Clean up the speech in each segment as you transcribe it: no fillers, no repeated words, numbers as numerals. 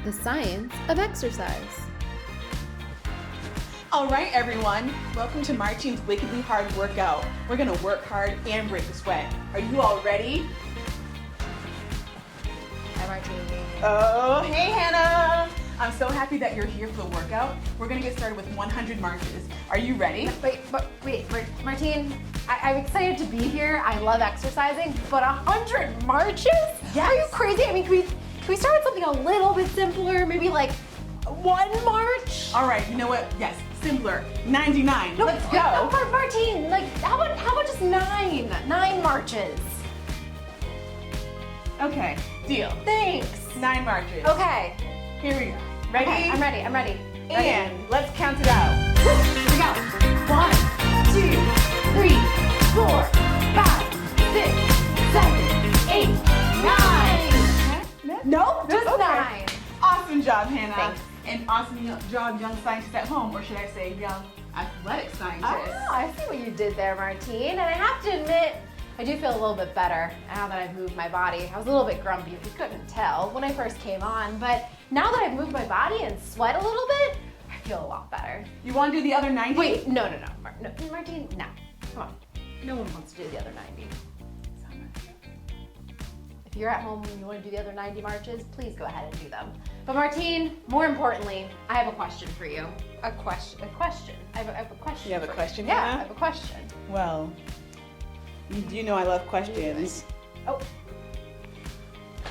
The science of exercise. All right, everyone. Welcome to Martine's Wickedly Hard Workout. We're gonna work hard and break a sweat. Are you all ready? Hi, Martine. Oh, hey, Hannah. I'm so happy that you're here for the workout. We're gonna get started with 100 marches. Are you ready? Wait, Martine, I'm excited to be here. I love exercising, but 100 marches? Yes. Are you crazy? I mean, can we start with something a little bit simpler? Maybe like one march? All right, you know what? Yes, simpler. 99. Let's go. No, Martine, like, how about just 9? 9 marches. Okay, deal. Thanks. 9 marches. Okay. Here we go. Ready? Okay, I'm ready. And let's count it out. Here we go. 1, 2, 3, 4, 5, 6, 7, 8, 9. Nope, just Okay. 9. Awesome job, Hannah. Thanks. And awesome job, young scientists at home, or should I say young athletic scientists. Oh, I see what you did there, Martine. And I have to admit, I do feel a little bit better now that I've moved my body. I was a little bit grumpy, if you couldn't tell, when I first came on. But now that I've moved my body and sweat a little bit, I feel a lot better. You want to do the other 90? Wait, no, Martine, no. Come on. No one wants to do the other 90. If you're at home and you want to do the other 90 marches, please go ahead and do them. But Martine, more importantly, I have a question for you. A question. I have a question. You have a for question, Yeah, Hannah? I have a question. Well, you know I love questions. Oh,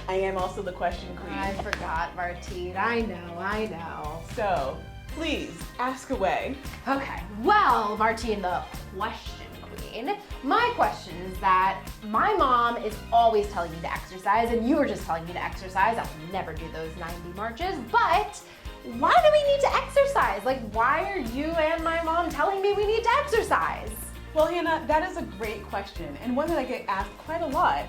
I am also the question queen. I forgot, Martine. I know. So, please, ask away. Okay, well, Martine, the question queen, my question is that my mom is always telling me to exercise, and you were just telling me to exercise. I'll never do those 90 marches, but why do we need to exercise? Like, why are you and my mom telling me we need to exercise? Well, Hannah, that is a great question, and one that I get asked quite a lot.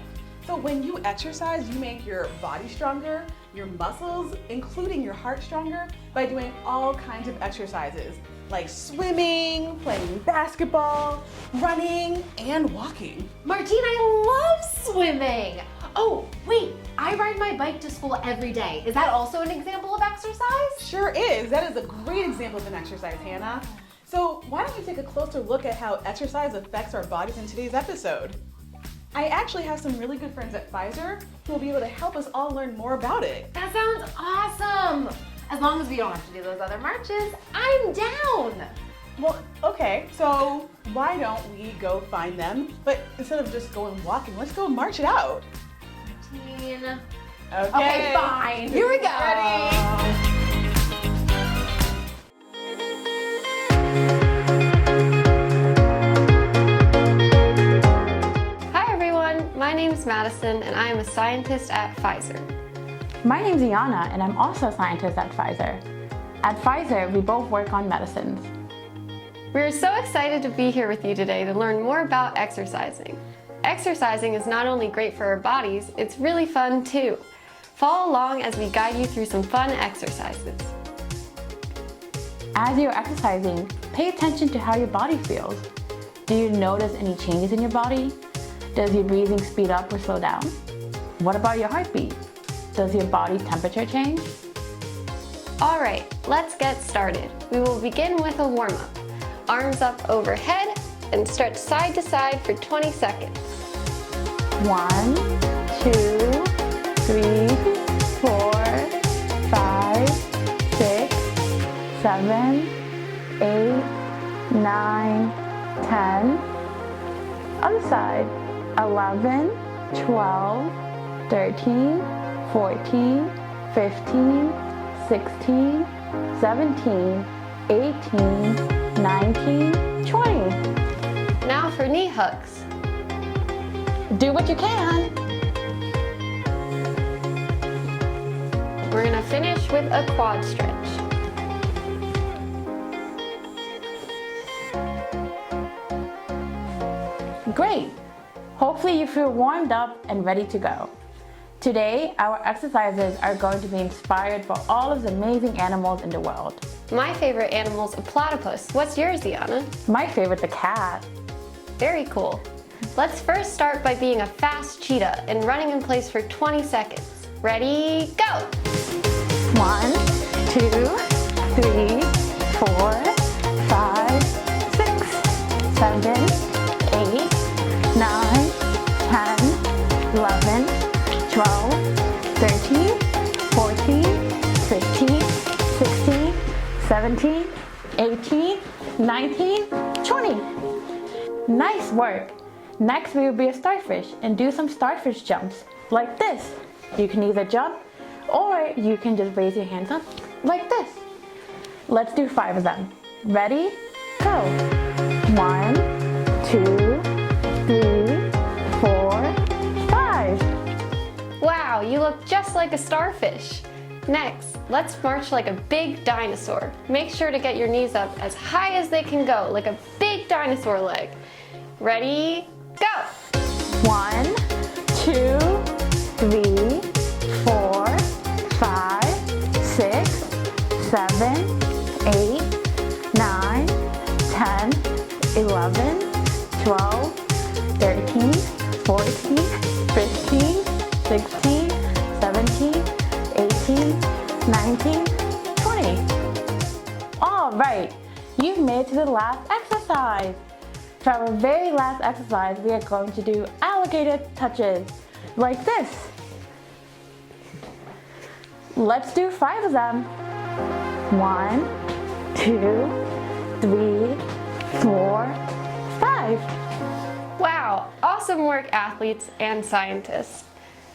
So when you exercise, you make your body stronger, your muscles, including your heart stronger, by doing all kinds of exercises, like swimming, playing basketball, running, and walking. Martine, I love swimming. Oh, wait, I ride my bike to school every day. Is that also an example of exercise? Sure is. That is a great example of an exercise, Hannah. So why don't we take a closer look at how exercise affects our bodies in today's episode? I actually have some really good friends at Pfizer who will be able to help us all learn more about it. That sounds awesome. As long as we don't have to do those other marches, I'm down. Well, okay, so why don't we go find them? But instead of just going walking, let's go march it out. Martine. Okay, Okay, fine. Here we go. Ready? My name's Madison, and I am a scientist at Pfizer. My name's Iana, and I'm also a scientist at Pfizer. At Pfizer, we both work on medicines. We're so excited to be here with you today to learn more about exercising. Exercising is not only great for our bodies, it's really fun too. Follow along as we guide you through some fun exercises. As you're exercising, pay attention to how your body feels. Do you notice any changes in your body? Does your breathing speed up or slow down? What about your heartbeat? Does your body temperature change? All right, let's get started. We will begin with a warm-up. Arms up overhead and stretch side to side for 20 seconds. 1, 2, 3, 4, 5, 6, 7, 8, 9, 10. Other side. 11, 12, 13, 14, 15, 16, 17, 18, 19, 20. Now for knee hugs. Do what you can. We're gonna finish with a quad stretch. Great. Hopefully you feel warmed up and ready to go. Today, our exercises are going to be inspired by all of the amazing animals in the world. My favorite animal's a platypus. What's yours, Iana? My favorite's a cat. Very cool. Let's first start by being a fast cheetah and running in place for 20 seconds. Ready, go! 1, 1, 2, 3, 4, 5, 6, 7, 8, 9, 10, 11, 12, 13, 14, 15, 16, 17, 18, 19, 20. Nice work. Next, we will be a starfish and do some starfish jumps like this. You can either jump or you can just raise your hands up like this. Let's do 5 of them. Ready? Go. 1, 2, 3, 4, 5. Wow, you look just like a starfish. Next, let's march like a big dinosaur. Make sure to get your knees up as high as they can go, like a big dinosaur leg. Ready? Go! 1, 2, 3, 4, 5, 6, 7, 8, 9, 10, 11, 12, 13, 14, 15, 16, 17, 18, 19, 20. All right, you've made it to the last exercise. For our very last exercise, we are going to do alligator touches, like this. Let's do 5 of them. 1, 2, 3, 4, 5. Wow, awesome work, athletes and scientists.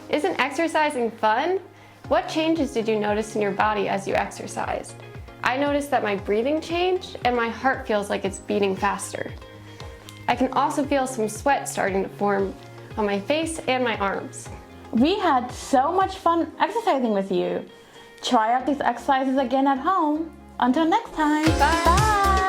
Isn't exercising fun? What changes did you notice in your body as you exercised? I noticed that my breathing changed and my heart feels like it's beating faster. I can also feel some sweat starting to form on my face and my arms. We had so much fun exercising with you. Try out these exercises again at home. Until next time, bye!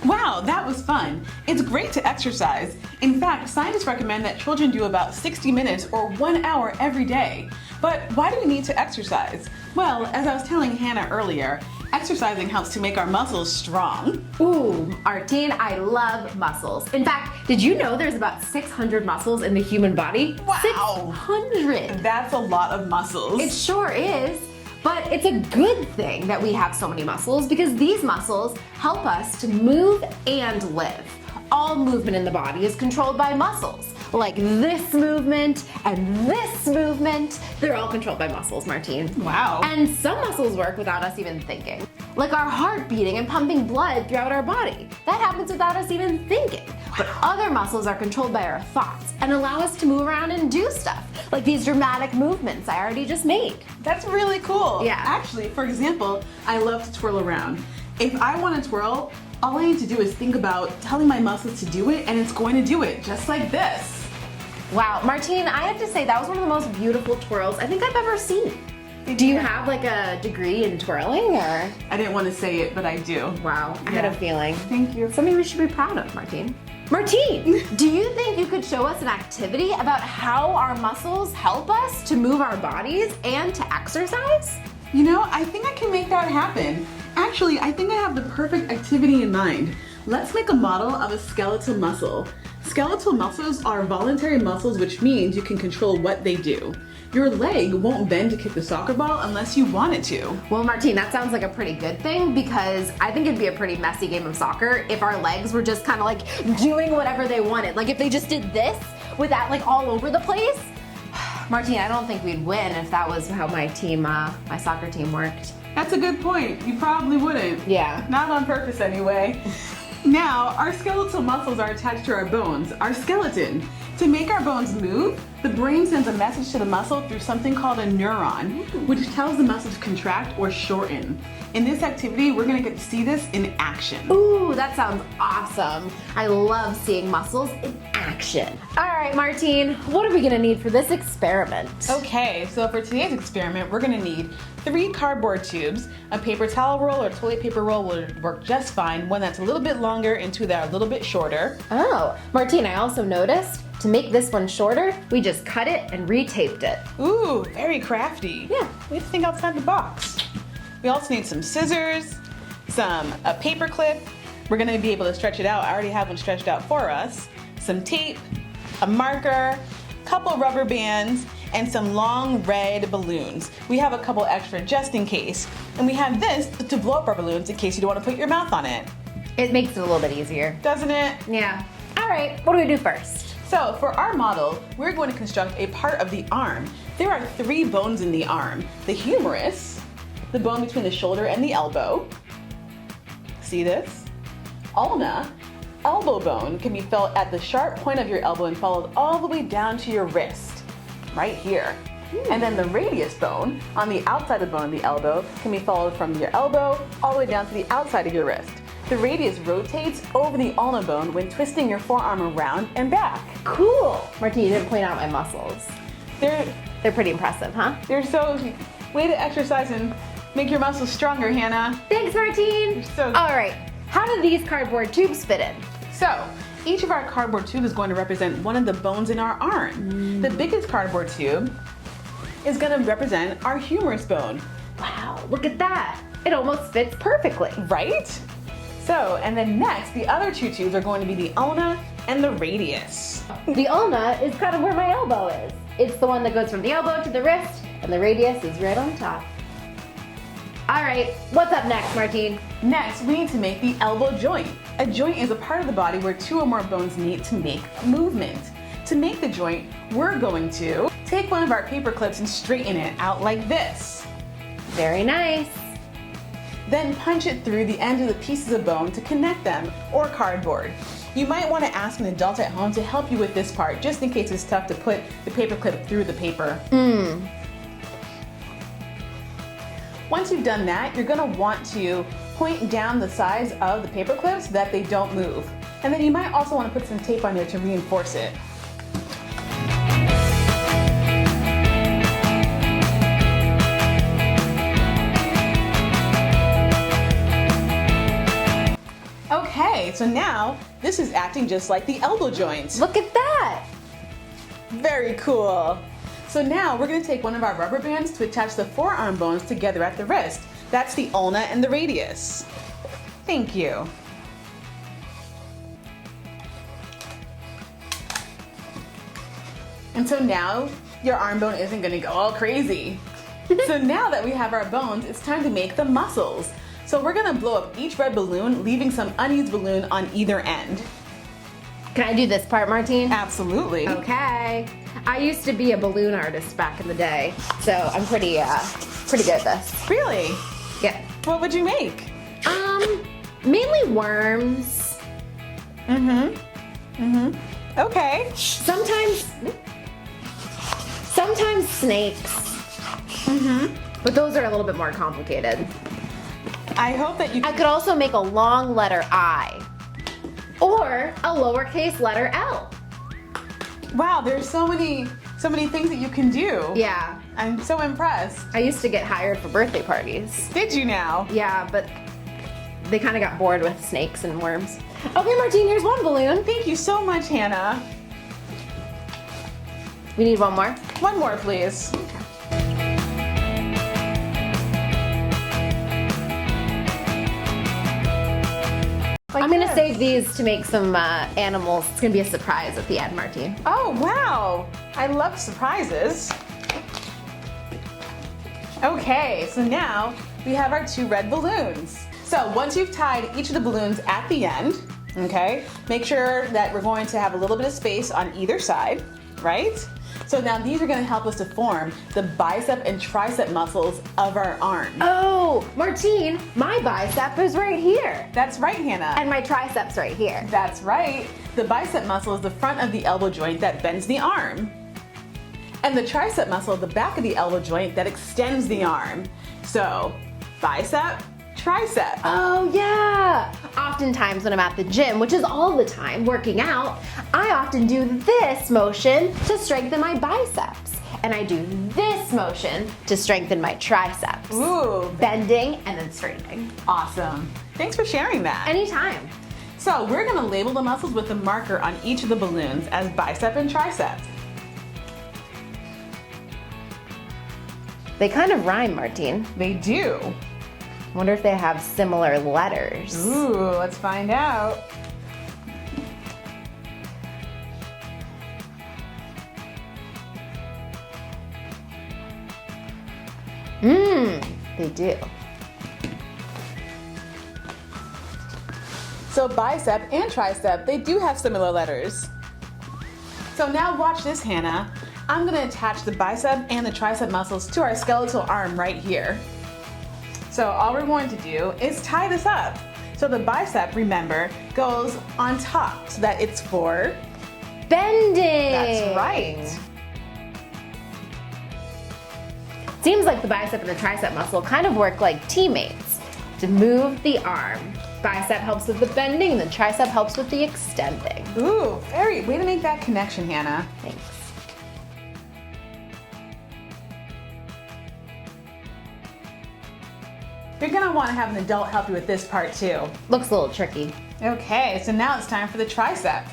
Wow, that was fun. It's great to exercise. In fact, scientists recommend that children do about 60 minutes or 1 hour every day. But why do we need to exercise? Well, as I was telling Hannah earlier, exercising helps to make our muscles strong. Ooh, Martine, I love muscles. In fact, did you know there's about 600 muscles in the human body? Wow! 600! That's a lot of muscles. It sure is. But it's a good thing that we have so many muscles because these muscles help us to move and live. All movement in the body is controlled by muscles. Like this movement and this movement, they're all controlled by muscles, Martine. Wow. And some muscles work without us even thinking. Like our heart beating and pumping blood throughout our body. That happens without us even thinking. But other muscles are controlled by our thoughts and allow us to move around and do stuff. Like these dramatic movements I already just made. That's really cool. Yeah. Actually, for example, I love to twirl around. If I want to twirl, all I need to do is think about telling my muscles to do it and it's going to do it, just like this. Wow, Martine, I have to say that was one of the most beautiful twirls I think I've ever seen. Do you have like a degree in twirling or? I didn't want to say it, but I do. Wow, I had a feeling. Thank you. Something we should be proud of, Martine. Martine, do you think you could show us an activity about how our muscles help us to move our bodies and to exercise? You know, I think I can make that happen. Actually, I think I have the perfect activity in mind. Let's make a model of a skeletal muscle. Skeletal muscles are voluntary muscles, which means you can control what they do. Your leg won't bend to kick the soccer ball unless you want it to. Well, Martine, that sounds like a pretty good thing because I think it'd be a pretty messy game of soccer if our legs were just kind of like doing whatever they wanted. Like if they just did this with that like all over the place. Martine, I don't think we'd win if that was how my team, my soccer team worked. That's a good point. You probably wouldn't. Yeah. Not on purpose anyway. Now, our skeletal muscles are attached to our bones, our skeleton. To make our bones move, the brain sends a message to the muscle through something called a neuron, which tells the muscle to contract or shorten. In this activity, we're gonna get to see this in action. Ooh, that sounds awesome. I love seeing muscles in action. All right, Martine, what are we gonna need for this experiment? Okay, so for today's experiment, we're gonna need 3 cardboard tubes, a paper towel roll or toilet paper roll will work just fine, one that's a little bit longer and 2 that are a little bit shorter. Oh, Martine, I also noticed to make this one shorter, we just cut it and retaped it. Ooh, very crafty. Yeah. We have to think outside the box. We also need some scissors, a paper clip. We're gonna be able to stretch it out. I already have one stretched out for us. Some tape, a marker, a couple rubber bands, and some long red balloons. We have a couple extra just in case. And we have this to blow up our balloons in case you don't want to put your mouth on it. It makes it a little bit easier. Doesn't it? Yeah. All right, what do we do first? So for our model, we're going to construct a part of the arm. There are 3 bones in the arm. The humerus, the bone between the shoulder and the elbow. See this? Ulna, elbow bone, can be felt at the sharp point of your elbow and followed all the way down to your wrist, right here. And then the radius bone, on the outside of the bone of the elbow, can be followed from your elbow all the way down to the outside of your wrist. The radius rotates over the ulna bone when twisting your forearm around and back. Cool. Martine, you didn't point out my muscles. They're pretty impressive, huh? so, way to exercise and make your muscles stronger, Hannah. Thanks, Martine. So- All right, how do these cardboard tubes fit in? So, each of our cardboard tubes is going to represent one of the bones in our arm. The biggest cardboard tube is going to represent our humerus bone, Wow, look at that. It almost fits perfectly. right? So, and then next, the other 2 tubes are going to be the ulna and the radius. The ulna is kind of where my elbow is. It's the one that goes from the elbow to the wrist, and the radius is right on top. All right, what's up next, Martine? Next, we need to make the elbow joint. A joint is a part of the body where 2 or more bones meet to make a movement. To make the joint, we're going to take one of our paper clips and straighten it out like this. Very nice. Then punch it through the end of the pieces of bone to connect them, or cardboard. You might want to ask an adult at home to help you with this part, just in case it's tough to put the paper clip through the paper. Once you've done that, you're going to want to point down the sides of the paper clips so that they don't move. And then you might also want to put some tape on there to reinforce it. Okay, so now this is acting just like the elbow joint. Look at that. Very cool. So now we're going to take one of our rubber bands to attach the forearm bones together at the wrist. That's the ulna and the radius. Thank you. And so now your arm bone isn't going to go all crazy. So now that we have our bones, it's time to make the muscles. So we're going to blow up each red balloon, leaving some unused balloon on either end. Can I do this part, Martine? Absolutely. Okay. I used to be a balloon artist back in the day, so I'm pretty good at this. Really? Yeah. What would you make? Mainly worms. Okay. Sometimes snakes. But those are a little bit more complicated. I hope that you I could also make a long letter I or a lowercase letter L. Wow, there's so many things that you can do. Yeah. I'm so impressed. I used to get hired for birthday parties. Did you now? Yeah, but they kind of got bored with snakes and worms. Okay, Martine, here's one balloon. Thank you so much, Hannah. We need one more. One more, please. I'm gonna save these to make some animals. It's gonna be a surprise at the end, Martine. Oh, wow. I love surprises. Okay, so now we have our 2 red balloons. So once you've tied each of the balloons at the end, okay, make sure that we're going to have a little bit of space on either side, right? So now these are going to help us to form the bicep and tricep muscles of our arm. Oh, Martine, my bicep is right here. That's right, Hannah. And my triceps right here. That's right. The bicep muscle is the front of the elbow joint that bends the arm. And the tricep muscle is the back of the elbow joint that extends the arm. So, bicep, tricep. Oh yeah! Oftentimes when I'm at the gym, which is all the time working out, I often do this motion to strengthen my biceps. And I do this motion to strengthen my triceps. Ooh, Bending and then straightening. awesome. Thanks for sharing that. Anytime. So we're gonna label the muscles with a marker on each of the balloons as bicep and tricep. They kind of rhyme, Martine. They do. Wonder if they have similar letters. Ooh, let's find out. They do. So bicep and tricep, they do have similar letters. So now watch this, Hannah. I'm gonna attach the bicep and the tricep muscles to our skeletal arm right here. So all we're going to do is tie this up. So the bicep, remember, goes on top so that it's for bending. That's right. Seems like the bicep and the tricep muscle kind of work like teammates to move the arm. Bicep helps with the bending, and the tricep helps with the extending. Ooh, way to make that connection, Hannah. Thanks. You're gonna wanna have an adult help you with this part too. Looks a little tricky. Okay, so now it's time for the tricep.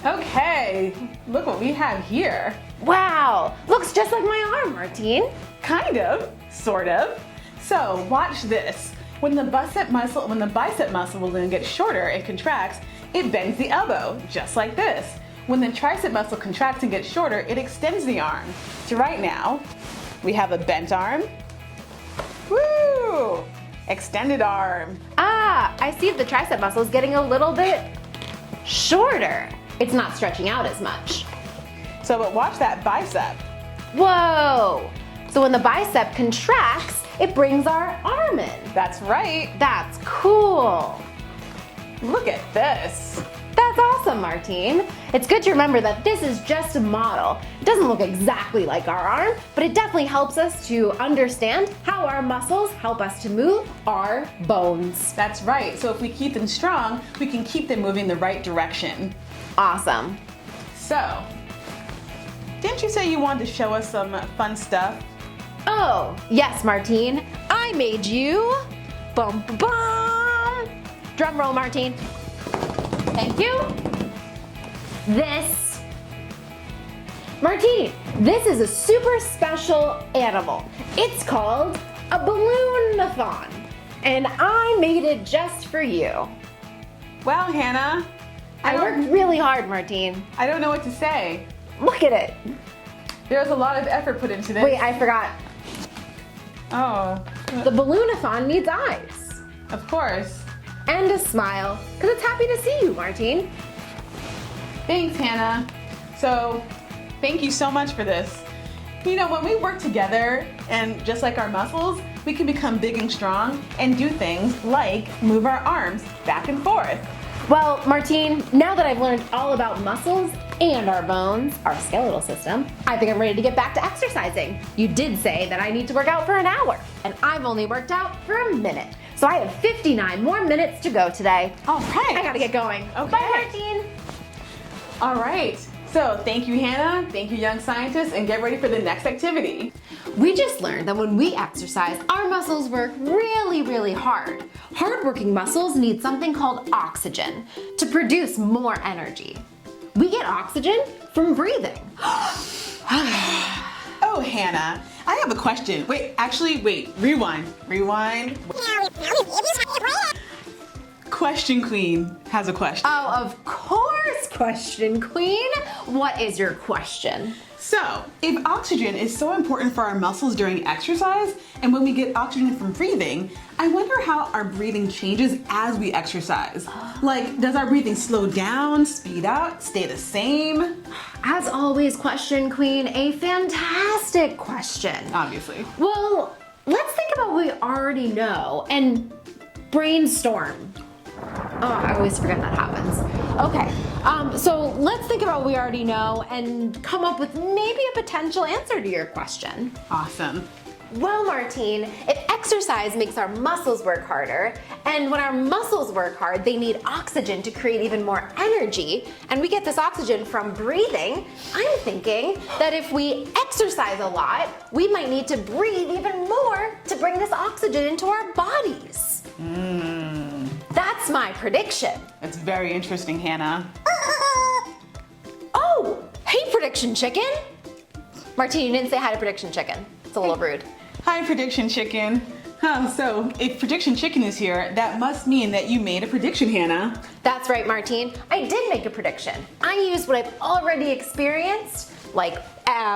Okay, look what we have here. Wow, looks just like my arm, Martine. Kind of, sort of. So watch this. When the bicep muscle will then get shorter and contracts, it bends the elbow, just like this. When the tricep muscle contracts and gets shorter, it extends the arm. So right now, we have a bent arm. Woo! Extended arm. Ah, I see the tricep muscle is getting a little bit shorter. It's not stretching out as much. But watch that bicep. Whoa! So when the bicep contracts, it brings our arm in. That's right. That's cool. Look at this. That's awesome, Martine. It's good to remember that this is just a model. It doesn't look exactly like our arm, but it definitely helps us to understand how our muscles help us to move our bones. That's right. So if we keep them strong, we can keep them moving the right direction. Awesome. So, didn't you say you wanted to show us some fun stuff? Oh, yes, Martine. I made you bum bum bum. Drum roll, Martine. Thank you. Martine, this is a super special animal. It's called a balloon-a-thon, and I made it just for you. Well, Hannah, I worked really hard, Martine. I don't know what to say. Look at it. There's a lot of effort put into this. Wait, I forgot. Oh, The balloon-a-thon needs eyes of course. and a smile, because it's happy to see you, Martine. Thanks, Hannah. So, thank you so much for this. You know, when we work together, and just like our muscles, we can become big and strong and do things like move our arms back and forth. Well, Martine, now that I've learned all about muscles and our bones, our skeletal system, I think I'm ready to get back to exercising. You did say that I need to work out for an hour, and I've only worked out for a minute. So I have 59 more minutes to go today. All right. I gotta get going. Okay. Bye, Martine. All right. So, thank you, Hannah. Thank you, young scientists, and get ready for the next activity. We just learned that when we exercise, our muscles work really, really hard. Hardworking muscles need something called oxygen to produce more energy. We get oxygen from breathing. Oh, Hannah, I have a question. Wait, rewind. Question Queen has a question. Oh, of course, Question Queen. What is your question? So, if oxygen is so important for our muscles during exercise, and when we get oxygen from breathing, I wonder how our breathing changes as we exercise. Like, does our breathing slow down, speed up, stay the same? As always, Question Queen, a fantastic question. Obviously. Well, let's think about what we already know and brainstorm. Oh, I always forget that happens. Okay, so let's think about what we already know and come up with maybe a potential answer to your question. Awesome. Well, Martine, if exercise makes our muscles work harder, and when our muscles work hard, they need oxygen to create even more energy, and we get this oxygen from breathing, I'm thinking that if we exercise a lot, we might need to breathe even more to bring this oxygen into our bodies. That's my prediction. That's very interesting, Hannah. Oh, hey, Prediction Chicken. Martine, you didn't say hi to Prediction Chicken. It's a little rude. Hi, Prediction Chicken. So if Prediction Chicken is here, that must mean that you made a prediction, Hannah. That's right, Martine. I did make a prediction. I used what I've already experienced, like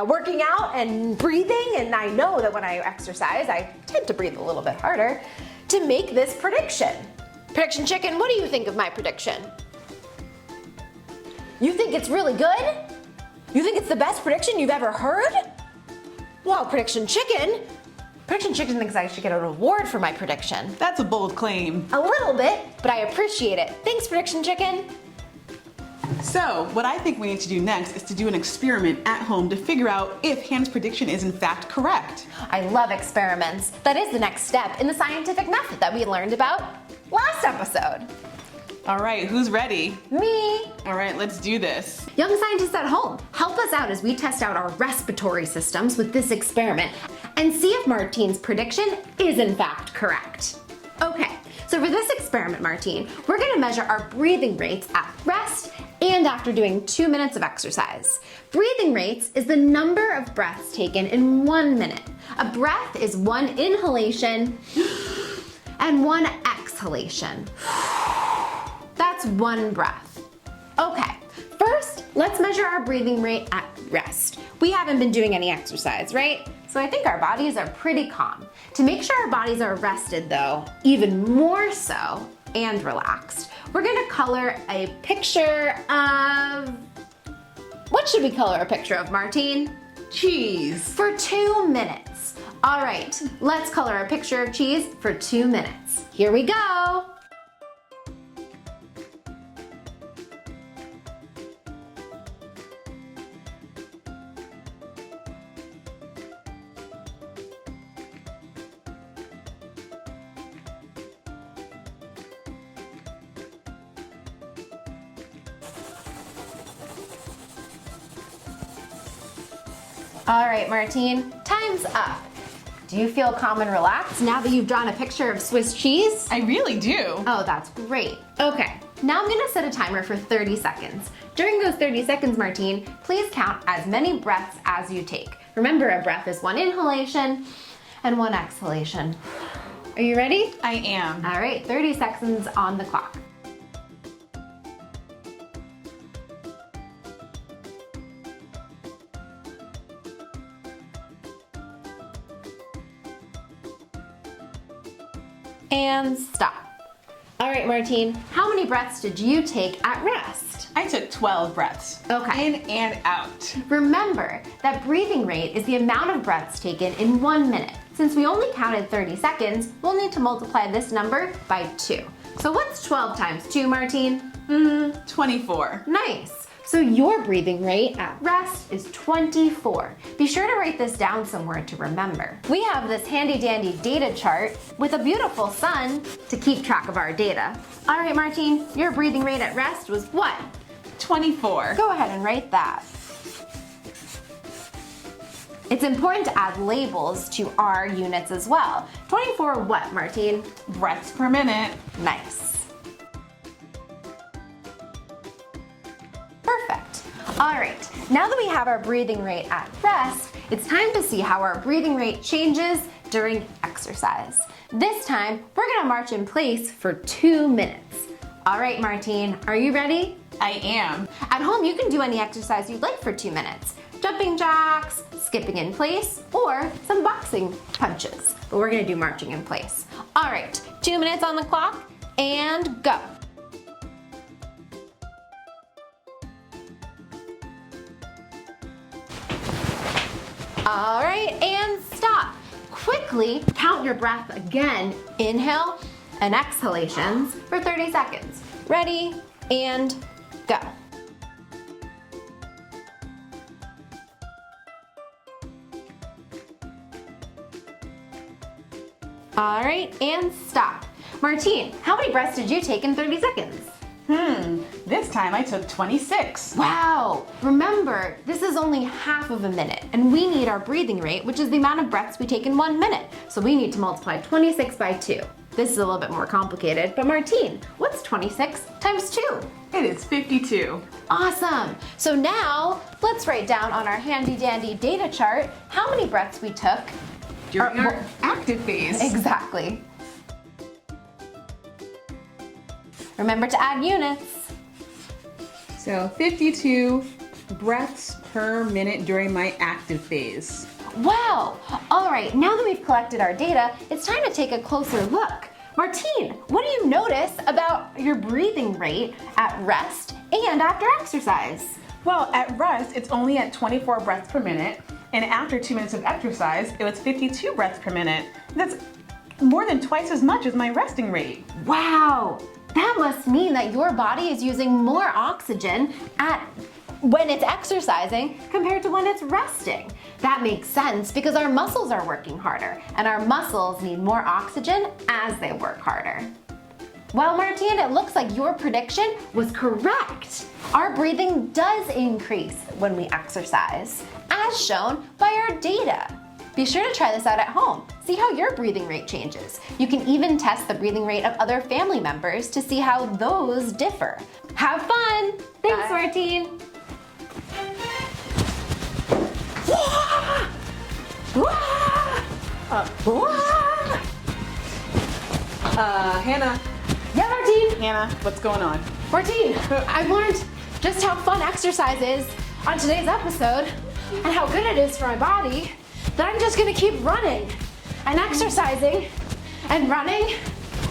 working out and breathing, and I know that when I exercise, I tend to breathe a little bit harder, to make this prediction. Prediction Chicken, what do you think of my prediction? You think it's really good? You think it's the best prediction you've ever heard? Well, Prediction Chicken thinks I should get a reward for my prediction. That's a bold claim. A little bit, but I appreciate it. Thanks, Prediction Chicken. So, what I think we need to do next is to do an experiment at home to figure out if Hannah's prediction is in fact correct. I love experiments. That is the next step in the scientific method that we learned about last episode. All right, who's ready? Me. All right, let's do this. Young scientists at home, help us out as we test out our respiratory systems with this experiment and see if Martine's prediction is in fact correct. Okay, so for this experiment, Martine, we're gonna measure our breathing rates at rest and after doing 2 minutes of exercise. Breathing rates is the number of breaths taken in 1 minute. A breath is 1 inhalation and 1 exhalation. That's 1 breath. Okay, first, let's measure our breathing rate at rest. We haven't been doing any exercise, right? So I think our bodies are pretty calm. To make sure our bodies are rested though, even more so, and relaxed, we're gonna color a picture of... What should we color a picture of, Martine? Cheese. For 2 minutes. All right, let's color a picture of cheese for 2 minutes. Here we go. All right, Martine, time's up. Do you feel calm and relaxed now that you've drawn a picture of Swiss cheese? I really do. Oh, that's great. Okay, now I'm gonna set a timer for 30 seconds. During those 30 seconds, Martine, please count as many breaths as you take. Remember, a breath is 1 inhalation and 1 exhalation. Are you ready? I am. All right, 30 seconds on the clock. And stop. All right, Martine, how many breaths did you take at rest? I took 12 breaths. Okay. In and out. Remember that breathing rate is the amount of breaths taken in 1 minute. Since we only counted 30 seconds, we'll need to multiply this number by 2. So what's 12 times 2, Martine? 24. Nice. So your breathing rate at rest is 24. Be sure to write this down somewhere to remember. We have this handy dandy data chart with a beautiful sun to keep track of our data. All right, Martine, your breathing rate at rest was what? 24. Go ahead and write that. It's important to add labels to our units as well. 24 what, Martine? Breaths per minute. Nice. Perfect. All right, now that we have our breathing rate at rest, it's time to see how our breathing rate changes during exercise. This time, we're gonna march in place for 2 minutes. All right, Martine, are you ready? I am. At home, you can do any exercise you'd like for 2 minutes. Jumping jacks, skipping in place, or some boxing punches. But we're gonna do marching in place. All right, 2 minutes on the clock, and go. All right, and stop. Quickly count your breath again. Inhale and exhalations for 30 seconds. Ready, and go. All right, and stop. Martine, how many breaths did you take in 30 seconds? This time I took 26. Wow! Remember, this is only half of a minute, and we need our breathing rate, which is the amount of breaths we take in 1 minute. So we need to multiply 26 by 2. This is a little bit more complicated, but Martine, what's 26 times 2? It is 52. Awesome! So now, let's write down on our handy dandy data chart how many breaths we took during our active phase. Exactly. Remember to add units. So 52 breaths per minute during my active phase. Wow! All right, now that we've collected our data, it's time to take a closer look. Martine, what do you notice about your breathing rate at rest and after exercise? Well, at rest, it's only at 24 breaths per minute, and after 2 minutes of exercise, it was 52 breaths per minute. That's more than twice as much as my resting rate. Wow! That must mean that your body is using more oxygen when it's exercising compared to when it's resting. That makes sense because our muscles are working harder, and our muscles need more oxygen as they work harder. Well, Martine, it looks like your prediction was correct. Our breathing does increase when we exercise, as shown by our data. Be sure to try this out at home. See how your breathing rate changes. You can even test the breathing rate of other family members to see how those differ. Have fun! Thanks, Martine. Hannah. Yeah, Martine. Hannah, what's going on? Martine, I learned just how fun exercise is on today's episode and how good it is for my body that I'm just gonna keep running and exercising and running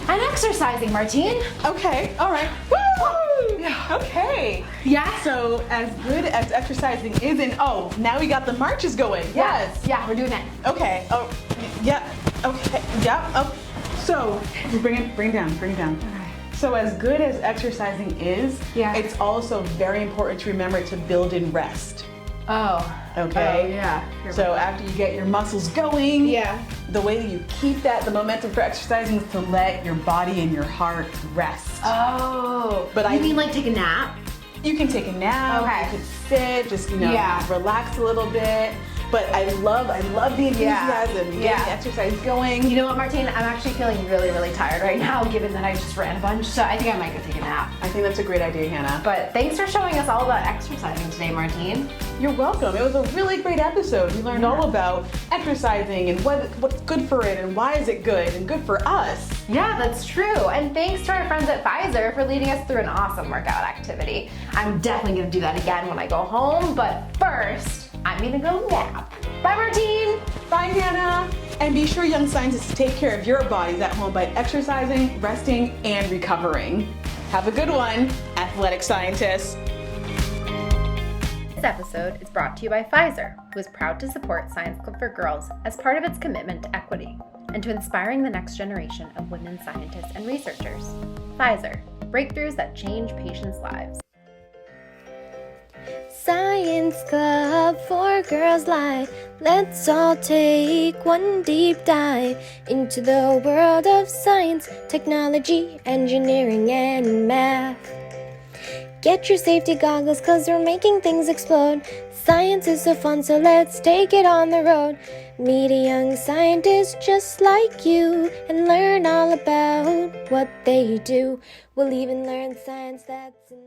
and exercising, Martine. Okay, all right. Woo! Yeah, okay. Yeah? So as good as exercising is, and oh, now we got the marches going. Yes. Yeah, we're doing it. Okay. Oh, yeah. Okay. Yeah. Oh. So bring it down. So as good as exercising is, Yeah. it's also very important to remember to build in rest. Oh. Okay. Oh, yeah. So after you get your muscles going, Yeah. the way that you keep the momentum for exercising is to let your body and your heart rest. Oh. But you I- mean like take a nap? You can take a nap, Okay. you can sit, just Yeah. relax a little bit. But I love the enthusiasm, getting Yeah. the exercise going. You know what, Martine? I'm actually feeling really, really tired right now, given that I just ran a bunch. So I think I might go take a nap. I think that's a great idea, Hannah. But thanks for showing us all about exercising today, Martine. You're welcome. It was a really great episode. We learned all about exercising and what's good for it and why is it good and good for us. Yeah, that's true. And thanks to our friends at Pfizer for leading us through an awesome workout activity. I'm definitely gonna do that again when I go home, but first, I'm gonna go nap. Bye, Martine! Bye, Hannah. And be sure, young scientists, to take care of your bodies at home by exercising, resting, and recovering. Have a good one, athletic scientists. This episode is brought to you by Pfizer, who is proud to support Science Club for Girls as part of its commitment to equity and to inspiring the next generation of women scientists and researchers. Pfizer, breakthroughs that change patients' lives. Science Club for Girls Live. Let's all take one deep dive into the world of science, technology, engineering, and math. Get your safety goggles, 'cause we're making things explode. Science is so fun, so let's take it on the road. Meet a young scientist just like you and learn all about what they do. We'll even learn science that's in